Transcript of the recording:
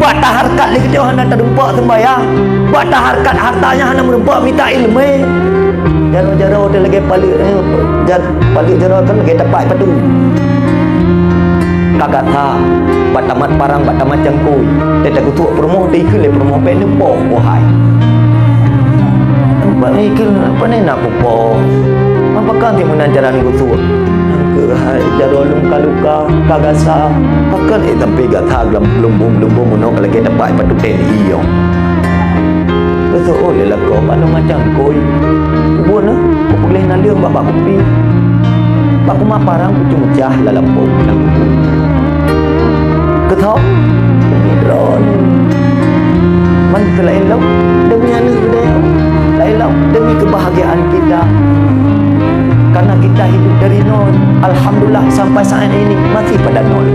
Batah harkat lagi dia hana terdumpak sembahyang. Batah harkat hartanya hana merempak minta ilmu. Jaro-jaro dia lagi paling jaro kan lagi dapat padu. Kagak tak batamat parang batamat jangkui. Dia tak kutuk promo dia ikut le promo pen ni po wahai. Apa ni ikut apa ni nak po? Apa kan dia menanjaran kutuk? Hai jaro luka-luka kagasa pakai ni tapi gak thag lumbung monok lagi dapat padu TNI yo. Betul oleh lah kau mana macam koi. Buat lah, kau boleh naliang bapak kopi. Baku mah parang kucung-cah dalam pok dan kuku. Ketau? Drone. Man lain lau demi anak dia. Lain lau demi kebahagiaan kita. Karena kita hidup dari nol. Alhamdulillah sampai saat ini masih pada nol.